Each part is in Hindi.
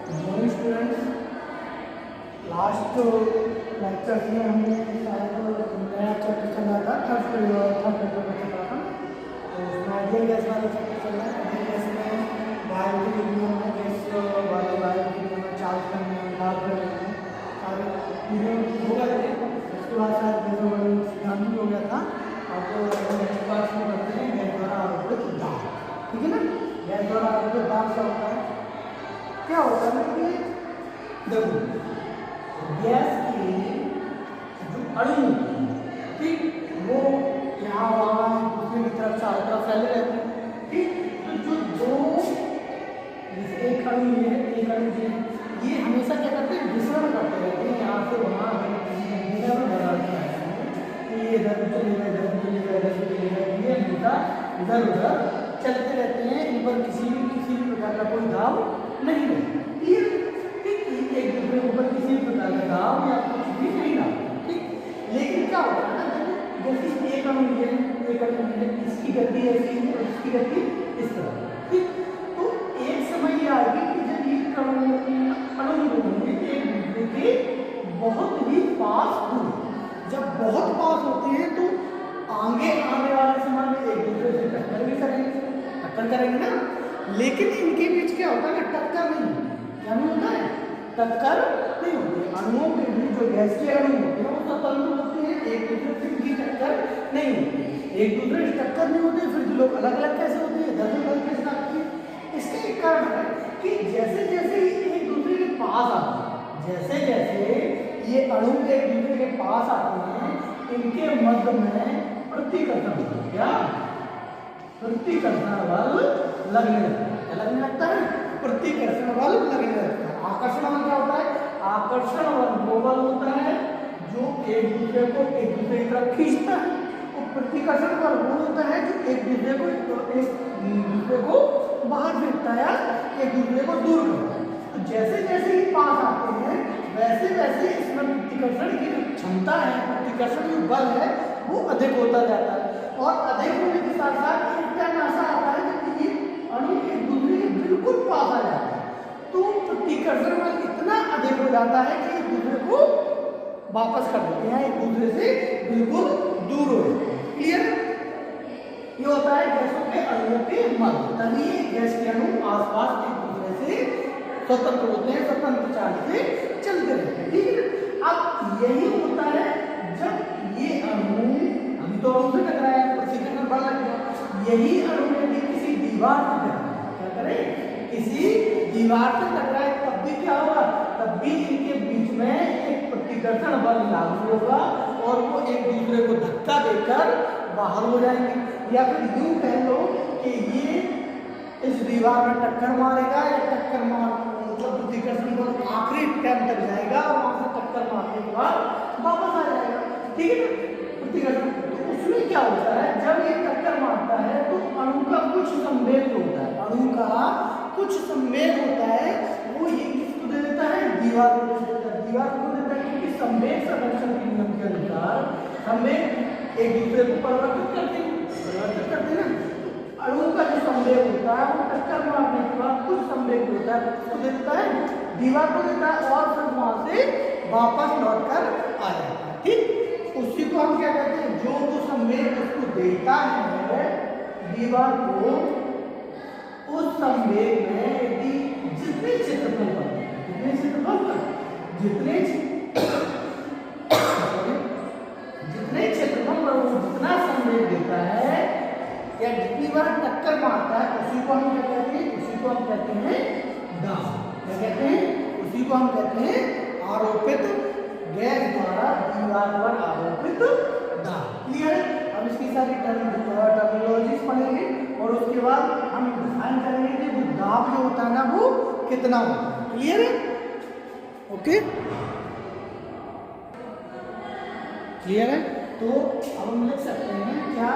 मॉर्निंग स्टूडेंट्स, लास्ट लेक्चर में हमने शायद नया चैप्टर चल रहा था, थर्ड पेपर में चल रहा था। तो उसमें आइडियल गैस वाला चैप्टर चल रहा है। आइडियल गैस में बायोलॉजी विज्ञान में गैस वाले बायोलॉजी विज्ञान में चार्ज करने में लाभ करने में सारे वीडियो हो गए थे। उसके बाद शायद गैसों वाले सिद्धांत भी हो गया था। आपको नेक्स्ट क्लास में करते हैं गैस द्वारा आरोपित दाब, ठीक है ना। गैस द्वारा आरोपित दाब क्या होता है? क्या होता है कि देखो गैस के जो अणु ठीक वो यहाँ वहाँ दूसरे की तरफ चारों तरफ फैले रहते हैं, ठीक। तो जो दो जैसे एक अणु ये एक अणु ये हमेशा क्या करते हैं, विसरण करते रहते हैं, यहाँ से वहाँ ये इधर चलेगा इधर चलेगा इधर चलेगा, ये हमेशा इधर उधर चलते रहते हैं। इन पर किसी भी प्रकार का कोई दाब नहीं है, ठीक। एक दूसरे के ऊपर किसी प्रकार का दाब या कुछ भी नहीं डालते, ठीक। लेकिन क्या होता है ना, जैसे एक अणु ये एक अणु ये, इसकी गति ऐसी है और इसकी गति इस तरह, ठीक। तो एक समय ये आएगी कि जब ये अणु होंगे एक दूसरे के बहुत ही पास होंगे। जब बहुत पास होते हैं तो आगे आने वाले समय में एक दूसरे से टक्कर भी करेंगे ना। लेकिन इनके बीच क्या होता है ना, टक्कर नहीं, क्या नहीं होता है, टक्कर नहीं होती है। अणुओं के बीच जो गैस के अणु होते हैं वो स्वतंत्र होते हैं, एक दूसरे से इनकी टक्कर नहीं होती, एक दूसरे से टक्कर नहीं होती। फिर लोग अलग अलग कैसे होते हैं, इधर उधर कैसे आते हैं? इसका एक कारण है कि जैसे जैसे एक दूसरे के पास आते हैं, जैसे जैसे ये अणु एक दूसरे के पास आते हैं, इनके मध्य में प्रतिकर्षण होता है। क्या? प्रतिकर्षण बल लगने लगता है। क्या लगने लगता है? प्रतिकर्षण बल लगने लगता है। आकर्षण बल क्या होता है? आकर्षण बल वो बल होता है जो एक दूसरे को एक दूसरे की तरफ खींचता है, और प्रतिकर्षण बल वो होता है जो एक दूसरे को बाहर फेंकता है, एक दूसरे को दूर करता है। तो जैसे जैसे ही पास आते हैं वैसे वैसे इसमें प्रतिकर्षण की जो क्षमता है, प्रतिकर्षण जो बल है वो अधिक होता जाता है। और अधिक होने के साथ साथ एक टाइम ऐसा आता है कि ये अणु एक दूसरे के बिल्कुल पास आ जाता है, तो प्रतिकर्षण बल इतना अधिक हो जाता है कि एक दूसरे को वापस कर देते हैं, एक दूसरे से बिल्कुल दूर हो जाते हैं। क्लियर? ये होता है गैसों के अणुओं के मध्य, तभी गैस के अणु आसपास एक दूसरे से स्वतंत्र होते हैं, स्वतंत्र चार्ज से चलते रहते हैं, ठीक है। अब यही होता है जब ये अणु अभी तो अणु से टकराया, प्रतिकर्षण बल लग गया। यही अणु यदि किसी दीवार से टकराए, क्या करे, किसी दीवार से टकराए, तब भी क्या होगा, तब भी इनके बीच में एक प्रतिकर्षण बल लागू होगा और वो एक दूसरे को धक्का देकर बाहर हो जाएंगे। या फिर यूं कह लो कि ये इस दीवार में टक्कर मारेगा या टक्कर मार मतलब प्रतिकर्षण बल आखिरी टाइम तक जाएगा और वहां से टक्कर मारने के बाद वापस आ जाएगा, ठीक है ना। प्रतिकर्षण तो उसमें क्या होता है, जब ये टक्कर मारता है तो अणु का कुछ संवेग होता है, अणु का कुछ संवेग होता है, वो ये किसको दे देता है, दीवार को दे देता है। दीवार को देता है क्योंकि संवेग संरक्षण के नियम के अनुसार संवेग एक दूसरे को परिवर्तित करते हैं ना। अणु का जो संवेग होता है वो टक्कर मारने के बाद कुछ संवेग होता है, उसको देता है, दीवार को देता है और फिर वहां से वापस लौटकर आ जाता है, ठीक। उसी को हम क्या कहते हैं, जो संवेग उसको देता है दीवार को, उस संवेग में यदि जितने क्षेत्रफल पर जितना संवेग देता है या जितनी बार टक्कर मारता है उसी को हम क्या कहते हैं, उसी को हम कहते हैं दाब। क्या कहते हैं? उसी को हम कहते हैं आरोपित गैस द्वारा दीवार पर आरोपित दाब। क्लियर है? अब इसकी सारी टर्मिनोलॉजीज पढ़ेंगे और उसके बाद हम डिफाइन करेंगे कि वो दाब जो होता है ना वो कितना होता है। क्लियर है? ओके, क्लियर है? तो अब हम लिख सकते हैं क्या,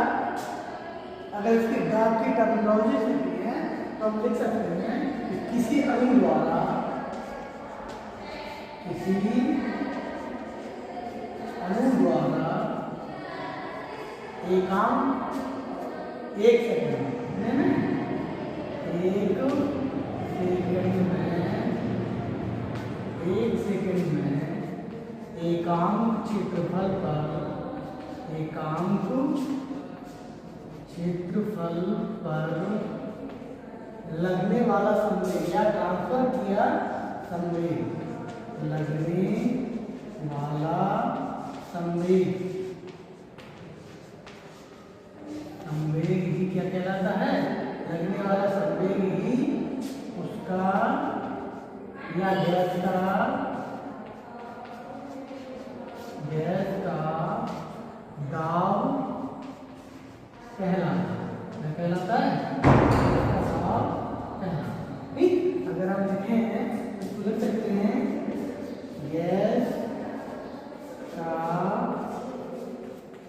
अगर इसकी दाब की टर्मिनोलॉजी लिखनी है तो हम लिख सकते हैं कि किसी अणु द्वारा एक सेकंड में 1 सेकंड में एकांक क्षेत्रफल पर लगने वाला संवेग या ट्रांसफर किया संवेग, लगने वाला संवेग ही क्या कहलाता है? लगने वाला संवेग ही उसका या गैस का दाब कहलाता है। ठीक, अगर हम लिखें तो लिख सकते हैं गैस का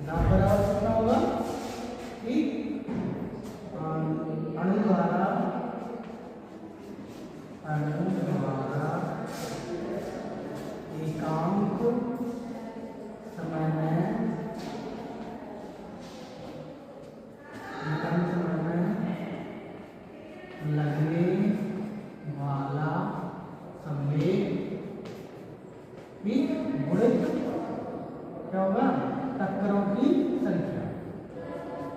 दाब बराबर कितना होगा? ठीक, अणु द्वारा एकांक समय में लगने वाला संवेग गुणित क्या होगा? टक्करों की संख्या,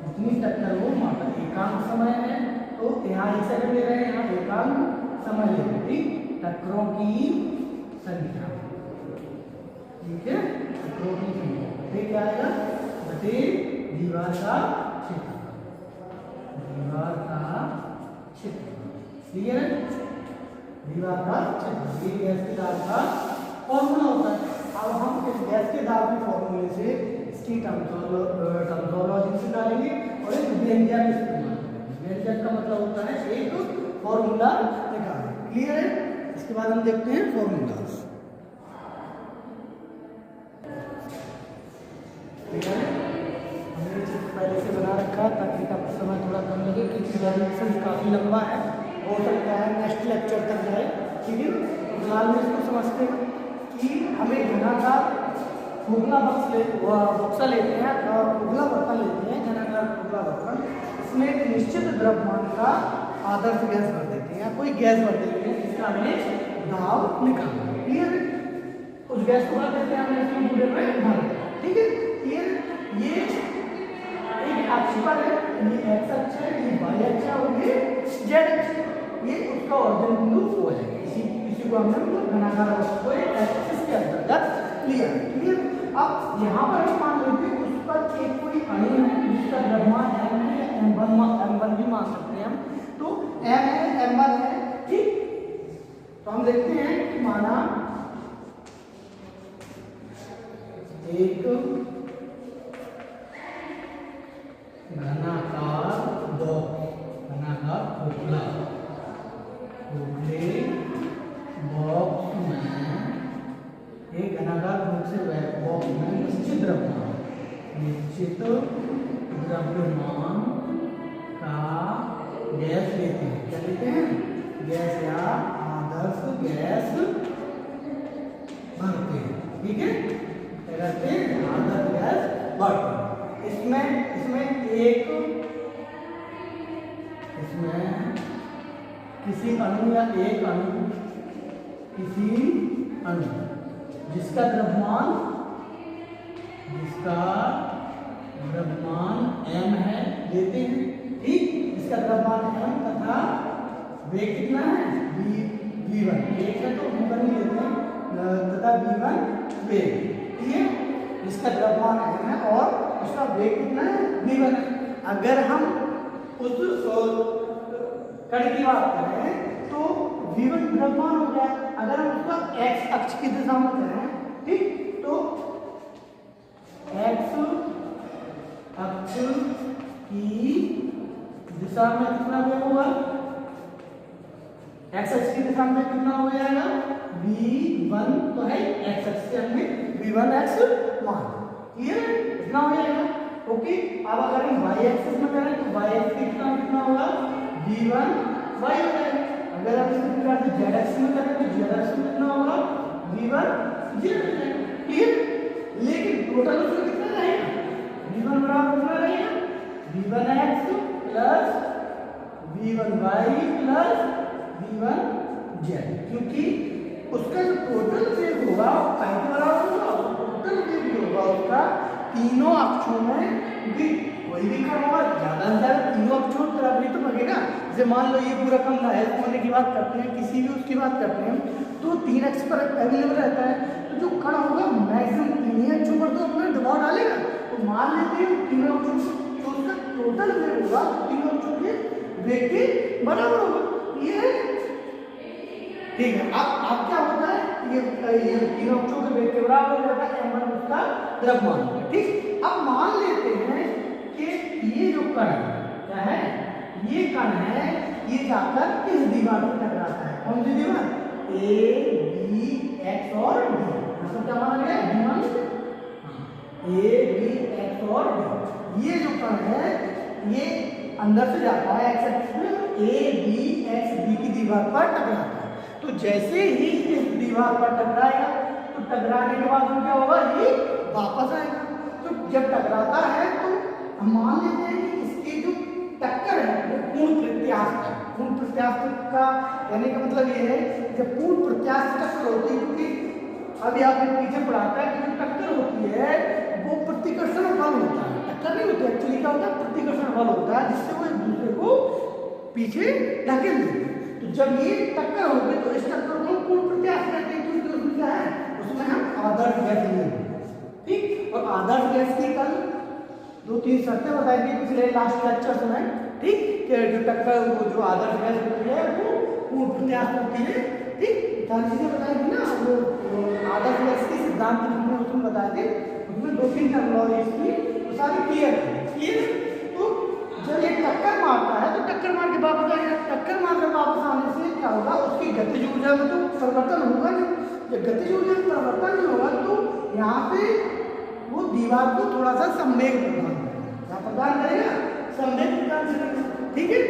जितनी टक्कर वो मापा। एकांक समय है तो यहाँ 1 सेकंड ले रहे हैं, यहाँ एकांक समय ले रहे हैं। ठीक, टक्करों की संख्या, ठीक है, टक्करों की संख्या बटे क्या आएगा? बटे दीवार का क्षेत्रफल, क्लियर है? दीवार का क्षेत्रफल ये गैस के दाब का फॉर्मूला होता है। अब हम इस गैस के दाब के फॉर्मूले से इसकी टर्मोलॉजी निकालेंगे और एक व्यंजक इस्तेमाल करेंगे। व्यंजक का मतलब होता है एक फॉर्मूला निकालना, क्लियर है? इसके बाद हम देखते हैं फॉर्मूलाज। हमने चित्र पहले से बना रखा ताकि आपको समय थोड़ा कम लगे, क्योंकि रिजल्यूशन काफ़ी लंबा है, हो सकता है नेक्स्ट लेक्चर तक जाए। ठीक है, फिलहाल में इसको समझते हैं कि हमें घनाकार खोखला बक्सा लेते हैं, खोखला बर्तन लेते हैं, घनाकार खोखला बर्तन, इसमें एक निश्चित द्रव्यमान का आदर्श गैस भर देते हैं या कोई गैस भर देते हैं, जिसका हमें दाब निकालना है। क्लियर है? उस गैस को भर देते हैं, हमने इसमें पूरे में भर दिया। ठीक है, क्लियर? ये एक अक्ष पर है, ये एक्स अक्ष है, ये वाई अक्ष है और ये जेड अक्ष है। ये उसका ऑरिजिन बिंदु हो जाएगा। इसी को हमने घनाकार वस्तु को एक एक्सिस के अंतर्गत लिया। क्लियर? अब यहाँ पर हम मान लेते हैं उस पर एक कोई अणु है जिसका द्रव्यमान m है या m1 भी मान सकते हैं हम, तो m है, m1 है। ठीक, तो हम देखते हैं कि माना एक घनाकार खोखले बॉक्स में, एक घनाकार बॉक्स में निश्चित द्रव्यमान का गैस लेते हैं। क्या लेते हैं? गैस या आदर्श गैस भरते हैं। ठीक है, क्या करते हैं? आदर्श गैस भरते हैं। इसमें किसी अणु या एक अणु, जिसका द्रव्यमान m है लेते हैं। ठीक, इसका द्रव्यमान m तथा वेग कितना है? v1 एक है तो v1 ही लेते हैं तथा v1 वेग। ठीक है, इसका द्रव्यमान m है और उसका वेग कितना है? v1 है। अगर हम उस कण की बात करें तो v1 द्रव्यमान हो गया। अगर हम उसका x अक्ष की दिशा में करें, ठीक, तो x अक्ष की दिशा में कितना वेग होगा? x अक्ष की दिशा में कितना हो जाएगा? v1 तो है, x अक्ष से हमने v1x मान, क्लियर है? इतना हो जाएगा। ओके, अब अगर हम y एक्सिस में करें तो y एक्सिस कितना होगा? v1y हो जाएगा। अगर हम इसी प्रकार से z एक्सिस में करें तो z एक्सिस में कितना होगा? v1 0 हो जाएगा। क्लियर? लेकिन टोटल उसमें कितना रहेगा? v1 बराबर कितना रहेगा? v1x plus v1y plus v1z, क्योंकि उसका जो टोटल वेग होगा फाइव के बराबर होगा, टोटल वेग जो होगा उसका तीनों अक्षों में, क्योंकि वही भी कण होगा, ज्यादा से ज्यादा तीनों अक्षों की तरफ ही तो लगेगा। जैसे मान लो ये पूरा कण है होने की बात करते हैं, किसी भी उसकी बात करते हैं, तो 3 अक्ष पर अवेलेबल रहता है, तो जो कण होगा मैक्सिमम 3 ही अक्षों पर तो अपना दबाव डालेगा। तो मान लेते हैं तीनों अक्षों तो उसका टोटल वेग होगा तीनों अक्षों के वेग के बराबर होगा। ये ठीक है। अब क्या होता है, ये तीनों अक्षों के वेग के बराबर हो जाता है, m1 उसका द्रव्यमान होगा। ठीक, अब मान लेते हैं कि ये जो कण क्या है, ये कण है, ये जाकर इस दीवार से टकराता है। कौन सी दीवार, ए बी एक्स और डी, मतलब क्या माना गया, डी मान लीजिए, ए बी एक्स और डी। ये जो कण है ये अंदर से जाता है एक्स एक्सिस में, ए बी एक्स डी की दीवार पर टकराता है। तो जैसे ही इस दीवार पर टकराएगा तो टकराने के बाद क्या होगा, ये वापस आएगा। तो जब टकराता है तो हम मान लेते हैं कि इसकी जो टक्कर है वो पूर्ण प्रत्यास्थ है। पूर्ण प्रत्यास्थ का कहने का मतलब ये है, जब पूर्ण प्रत्यास्थ टक्कर होती है, क्योंकि अभी आपने पीछे पढ़ाता है कि जो टक्कर होती है वो प्रतिकर्षण बल होता है, टक्कर नहीं होती एक्चुअली, क्या होता है, प्रतिकर्षण बल होता है, जिससे वो एक दूसरे को पीछे धकेल देते हैं। तो जब ये टक्कर होगी तो इस टक्कर को पूर्ण प्रत्यास्थ कहते हैं, क्योंकि उसमें क्या है, उसमें हम आदर्श गैस लेंगे। ठीक, और आदर्श गैस की कल 2-3 शर्तें बताई थी पिछले लास्ट लेक्चर्स में। ठीक, कि जो टक्कर वो जो आदर्श गैस होती है वो पूर्ण प्रत्यास्थ होती है। ठीक, सारी चीजें बताई थी ना, वो आदर्श गैस के सिद्धांत हमने उसमें बताए थे, उसमें 2-3 टर्मिनोलॉजीज थी, वो सारी क्लियर क्लियर। तो जब ये टक्कर मारता है तो टक्कर मार के वापस आएगा, टक्कर मार कर वापस आने से क्या होगा, उसकी गतिज ऊर्जा में तो परिवर्तन होगा नहीं। जब गतिज ऊर्जा में परिवर्तन नहीं होगा तो यहाँ पे वो दीवार को थोड़ा सा संवेग प्रदान करेगा, संवेग प्रदान करेगा। ठीक है,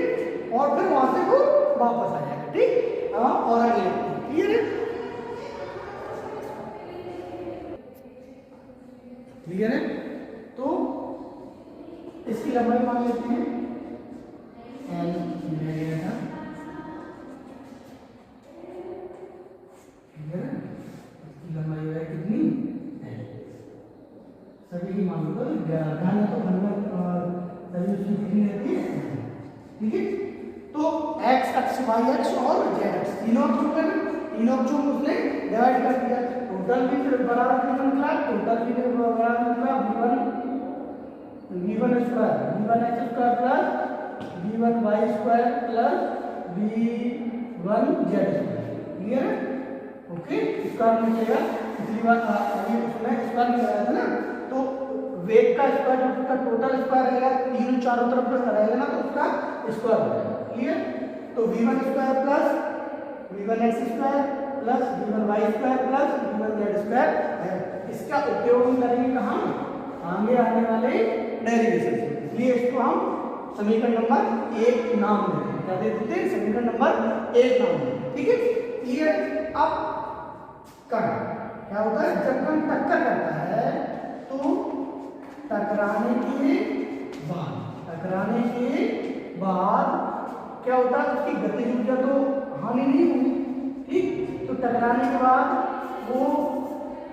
और फिर वहां से वो वापस आ जाएगा। ठीक, और आगे क्लियर है, क्लियर है। तो इसकी लंबाई मान लेते हैं एल, लंबाई है कितनी, सभी की मान लो ध्यान तो सभी उसकी कितनी रहती है। ठीक है, तो x अक्ष, y अक्ष और z अक्ष तीनों अक्षों पे तीनों अक्षों में उसने डिवाइड कर दिया। टोटल भी फिर बराबर कितना निकला, टोटल भी बराबर निकला v1 square v1 x square plus v1 y square plus v1 z square. Clear है, ओके। स्क्वायर मिलेगा, पिछली बार अभी उसमें स्क्वायर निकाला था ना, तो वेग का स्क्वायर जो उसका टोटल स्क्वायर रहेगा, तीनों चारों तरफ का रहेगा ना, तो उसका स्क्वायर हो जाएगा। क्लियर, तो v1 square plus v1 x square plus v1 y square plus v1 z square है। इसका उपयोग हम करेंगे कहाँ, आगे आने वाले डेरिवेशन से, इसलिए इसको हम समीकरण नंबर 1 नाम देते हैं। क्या देते हैं, समीकरण नंबर 1 नाम देते हैं। ठीक है, क्लियर। अब कण क्या होता है, जब कण टक्कर करता है तो टकराने के बाद क्या होता है, उसकी गतिज ऊर्जा तो हानि नहीं हुई। ठीक, तो टकराने के बाद वो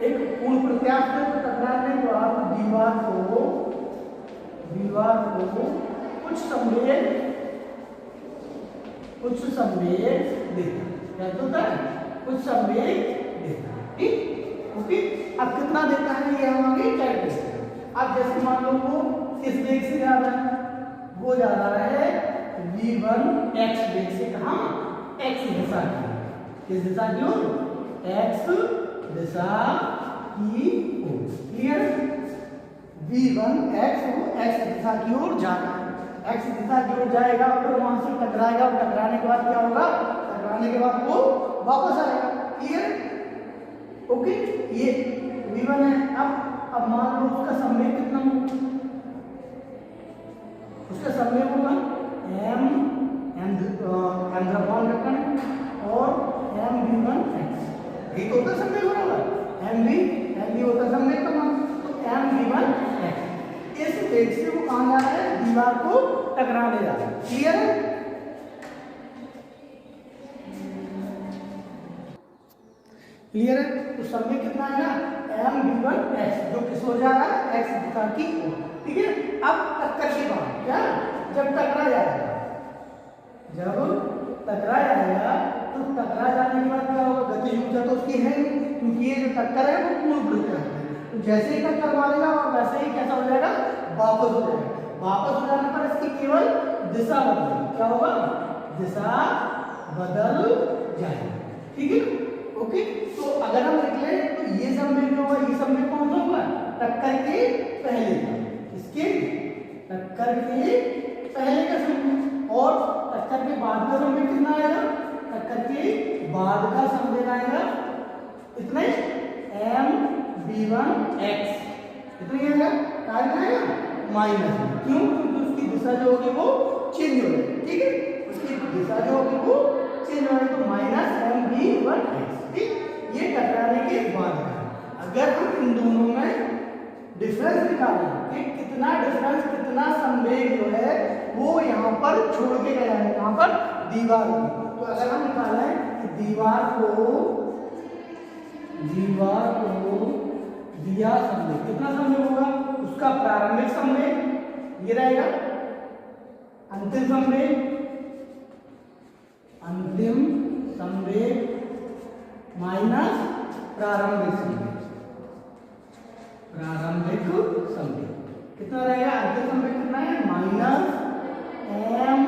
एक पूर्ण प्रत्यास्थ है, तो टकराने के बाद दीवार को कुछ संवेग देता है। क्या होता है, कुछ संवेग देता है। ठीक, ओके। अब कितना देता है ये हम आगे कैलकुलेट करेंगे। अब जैसे मान लो वो किस वेग से जा रहा है, वो जा रहा है v1 x वेग से, कहाँ, x दिशा की, किस दिशा की ओर, x दिशा की ओर। क्लियर, v1 x वो x दिशा की ओर जा रहा है, x दिशा की ओर जाएगा, फिर वहां से टकराएगा, और टकराने के बाद क्या होगा, टकराने के बाद वो वापस आएगा। Clear, okay. ये v1 है। अब मान लो उसका संवेग कितना होगा, उसका संवेग होगा m द्रव्यमान रखना और m v1 x, एक होता संवेग होगा m v होता संवेग का मान, तो m v1 x इस वेग से वो कहाँ जा रहा है, दीवार को टकराने जा रहा है। क्लियर है, क्लियर है? तो सब में कितना है ना एम बी वन एक्स, जो किस हो जा रहा है एक्स दिशा की ओर, ठीक है। अब टक्कर के बाद क्या, जब टकरा जाएगा, जब टकरा जाएगा तो टकरा जाने के बाद क्या होगा, गति ऊर्जा तो उसकी है नहीं, क्योंकि ये जो टक्कर है वो पूर्ण वृत्त है। तो जैसे ही टक्कर मारेगा और वैसे ही कैसा हो जाएगा, वापस हो जाएगा। वापस हो जाने पर इसकी केवल दिशा बदलेगी, क्या होगा, दिशा बदल जाएगी, ठीक है। ओके, तो अगर हम लिख लें तो ये सब में जो होगा, ये सब में कौन सा होगा, टक्कर के पहले का, इसके टक्कर के पहले का समय, और टक्कर के बाद का समय कितना आएगा, टक्कर के बाद का समय आएगा इतना एम बी वन एक्स, इतना आएगा, क्या आएगा माइनस, क्यों, क्योंकि उसकी दिशा जो होगी वो चेंज हो जाएगी, ठीक है, उसकी दिशा जो होगी वो चेंज हो जाएगी, तो minus M B one X, ठीक। ये टकराने के बाद अगर हम इन दोनों में डिफरेंस निकालें कि कितना डिफरेंस, कितना संवेग जो है वो यहाँ पर छोड़ के गया है, यहाँ पर दीवार को, तो अगर हम निकालें कि दीवार को दिया संवेग, कितना संवेग होगा, उसका प्रारंभिक संवेग ये रहेगा, अंतिम संवेग माइनस प्रारंभिक संवेग, कितना रहेगा, अंतिम संवेग कितना है, minus M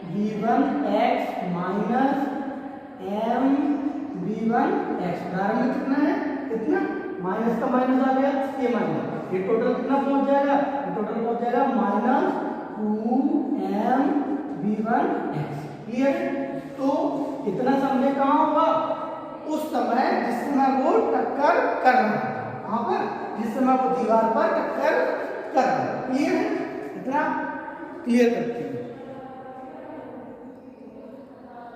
B one X minus M B one X, प्रारंभिक कितना है, कितना, माइनस का माइनस आ गया, ये माइनस, ये टोटल कितना पहुंच जाएगा, ये टोटल पहुंच जाएगा minus 2m v1 x, clear है। तो इतना समय कहाँ होगा, उस समय जिस समय वो टक्कर कर रहा है, कहाँ पर, जिस समय वो दीवार पर टक्कर कर रहा है, क्लियर है, इतना क्लियर करते हैं।